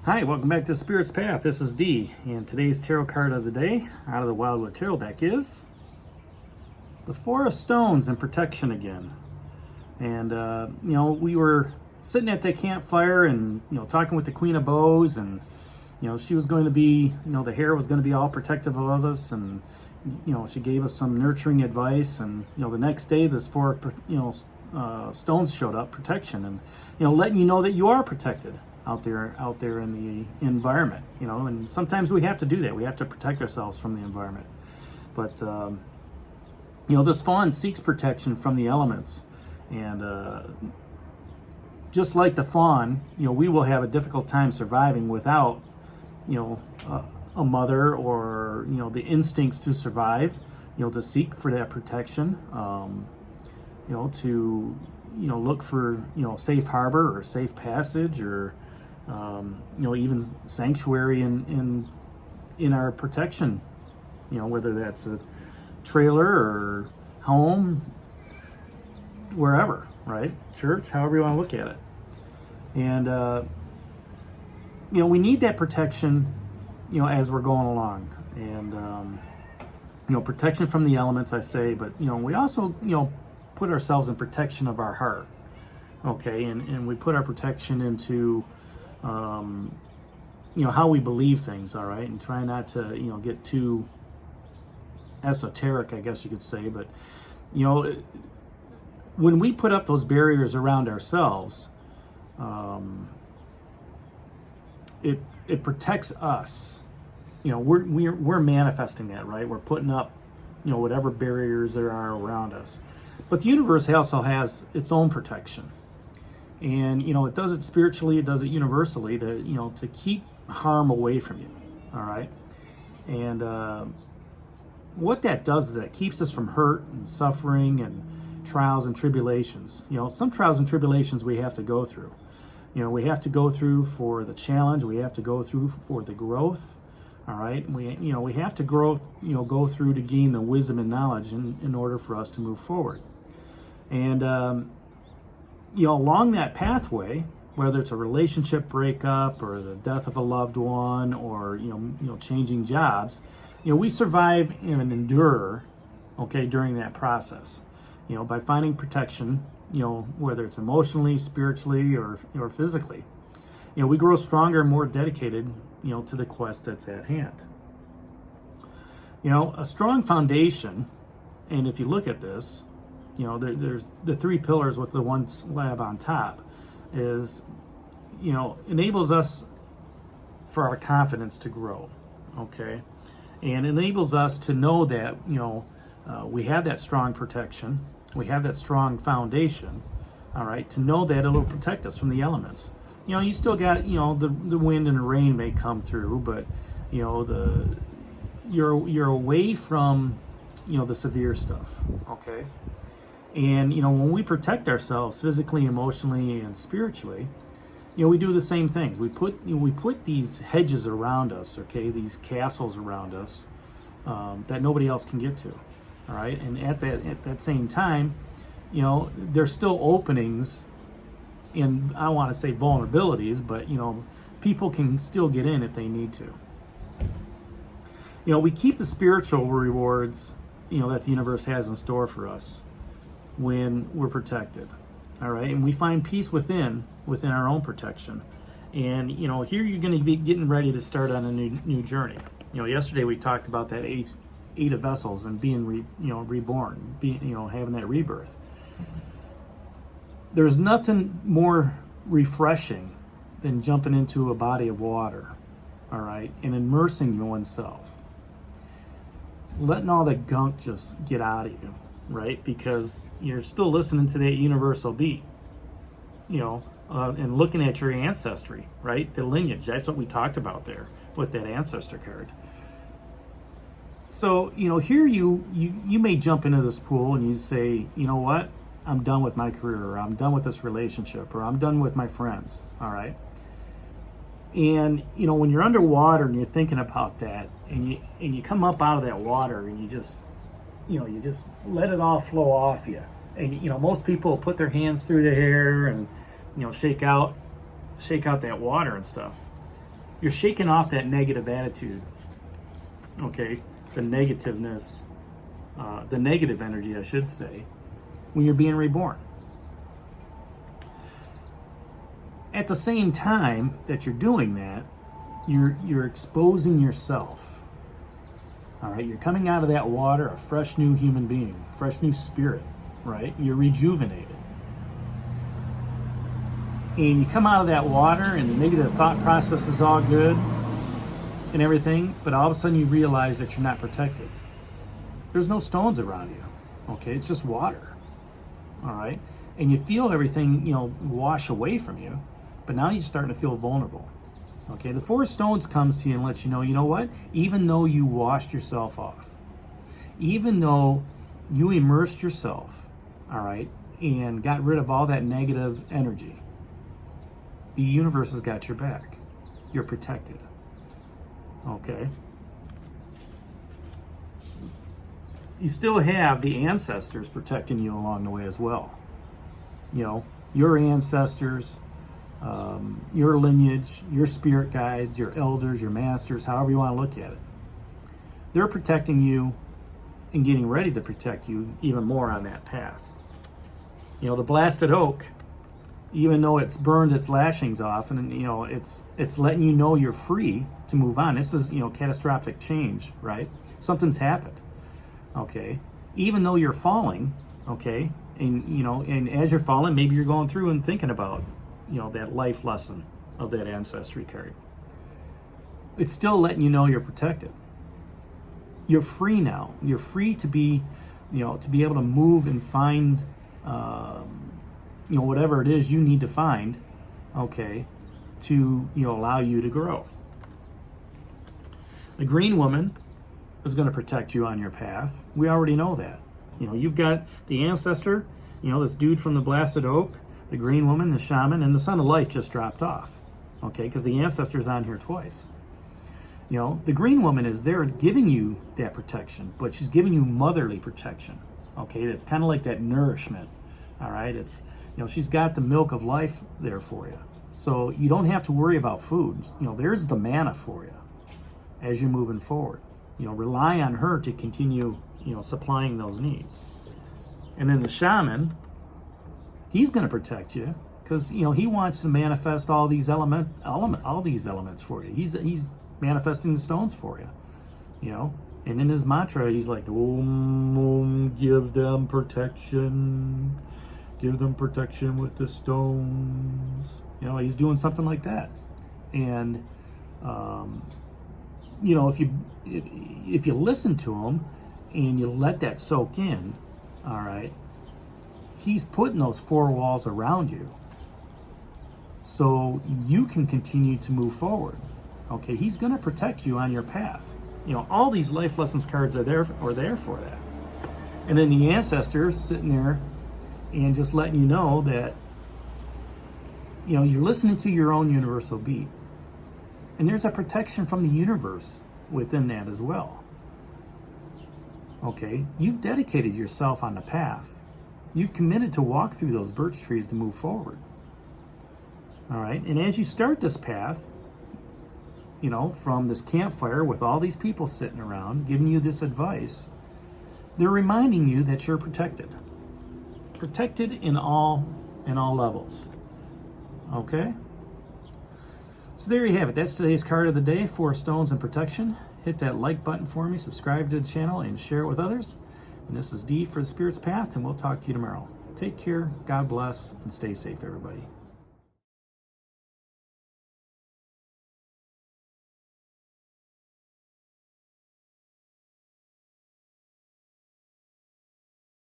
Hi, welcome back to Spirit's Path. This is Dee, and today's tarot card of the day out of the Wildwood Tarot deck is the Four of Stones and Protection again. And, we were sitting at that campfire and, talking with the Queen of Bows, and, she was going to be, the hair was going to be all protective of us, and, she gave us some nurturing advice, and, the next day this four, stones showed up, protection, and, letting you know that you are protected out there in the environment, and sometimes we have to do that. We have to protect ourselves from the environment. But this fawn seeks protection from the elements, and just like the fawn, we will have a difficult time surviving without a mother, or the instincts to survive, to seek for that protection, to look for safe harbor or safe passage, or even sanctuary in our protection, whether that's a trailer or home, wherever, right? Church, however you want to look at it. And, we need that protection, as we're going along. And, protection from the elements, I say, but, we also, put ourselves in protection of our heart, okay? And we put our protection into how we believe things, all right, and try not to get too esoteric, I guess you could say. But when we put up those barriers around ourselves, it protects us. We're manifesting that, right? We're putting up whatever barriers there are around us. But the universe also has its own protection. And, it does it spiritually, it does it universally to keep harm away from you, all right? And what that does is that keeps us from hurt and suffering and trials and tribulations. Some trials and tribulations we have to go through. We have to go through for the challenge, we have to go through for the growth, all right? We have to go through to gain the wisdom and knowledge in order for us to move forward. And, along that pathway, whether it's a relationship breakup or the death of a loved one, or changing jobs, we survive and endure, okay, during that process, by finding protection, whether it's emotionally, spiritually, or physically. We grow stronger and more dedicated, to the quest that's at hand. A strong foundation, and if you look at this, there's the three pillars with the one slab on top, is, enables us for our confidence to grow, okay? And enables us to know that, we have that strong protection, we have that strong foundation, all right, to know that it'll protect us from the elements. You still got, the wind and the rain may come through, but, you're away from, the severe stuff, okay? And, when we protect ourselves physically, emotionally, and spiritually, we do the same things. We put these hedges around us, okay, these castles around us, that nobody else can get to, all right? And at that same time, there's still openings, and I want to say vulnerabilities, but, people can still get in if they need to. We keep the spiritual rewards, that the universe has in store for us when we're protected, all right? And we find peace within our own protection. And, here you're going to be getting ready to start on a new journey. Yesterday we talked about that eight of vessels and being reborn, having that rebirth. There's nothing more refreshing than jumping into a body of water, all right, and immersing oneself, letting all the gunk just get out of you, right? Because you're still listening to that universal beat, and looking at your ancestry, right? The lineage. That's what we talked about there with that ancestor card. So, here you may jump into this pool and you say, you know what? I'm done with my career, or I'm done with this relationship, or I'm done with my friends, all right? And, when you're underwater and you're thinking about that, and you come up out of that water and you just let it all flow off you. And, most people put their hands through their hair and, shake out that water and stuff. You're shaking off that negative attitude. Okay, the negativeness, the negative energy, I should say, when you're being reborn. At the same time that you're doing that, you're exposing yourself. All right, you're coming out of that water a fresh new human being, a fresh new spirit, right? You're rejuvenated. And you come out of that water and the negative thought process is all good and everything, but all of a sudden you realize that you're not protected. There's no stones around you, okay? It's just water, all right? And you feel everything, wash away from you, but now you're starting to feel vulnerable, okay? The Four Stones comes to you and lets you know what? Even though you washed yourself off, even though you immersed yourself, all right, and got rid of all that negative energy, the universe has got your back. You're protected. Okay? You still have the ancestors protecting you along the way as well. Your ancestors, your lineage, your spirit guides, your elders, your masters, however you want to look at it. They're protecting you and getting ready to protect you even more on that path. The blasted oak, even though it's burned its lashings off, and it's letting you know you're free to move on. This is catastrophic change, right? Something's happened, okay? Even though you're falling, okay, and as you're falling, maybe you're going through and thinking about that life lesson of that ancestry card. It's still letting you know you're protected. You're free now. You're free to be able to move and find whatever it is you need to find, okay, to allow you to grow. The green woman is going to protect you on your path. We already know that. You've got the ancestor, this dude from the blasted oak, the green woman, the shaman, and the son of life just dropped off, okay, because the ancestor's on here twice. The green woman is there giving you that protection, but she's giving you motherly protection, okay? It's kind of like that nourishment, all right? It's she's got the milk of life there for you. So you don't have to worry about food. There's the manna for you as you're moving forward. Rely on her to continue, supplying those needs. And then the shaman, he's going to protect you because, he wants to manifest all these elements for you. He's manifesting the stones for you, And in his mantra, he's like, Om, give them protection. Give them protection with the stones. He's doing something like that. And, if you listen to him and you let that soak in, all right, he's putting those four walls around you so you can continue to move forward. Okay, he's going to protect you on your path. All these life lessons cards are there for that. And then the ancestors sitting there and just letting you know that, you're listening to your own universal beat. And there's a protection from the universe within that as well. Okay, you've dedicated yourself on the path. You've committed to walk through those birch trees to move forward. All right, and as you start this path, from this campfire with all these people sitting around giving you this advice, they're reminding you that you're protected. Protected in all levels. Okay? So there you have it. That's today's card of the day, Four Stones and Protection. Hit that like button for me, subscribe to the channel, and share it with others. And this is Dee for the Spirit's Path, and we'll talk to you tomorrow. Take care, God bless, and stay safe, everybody.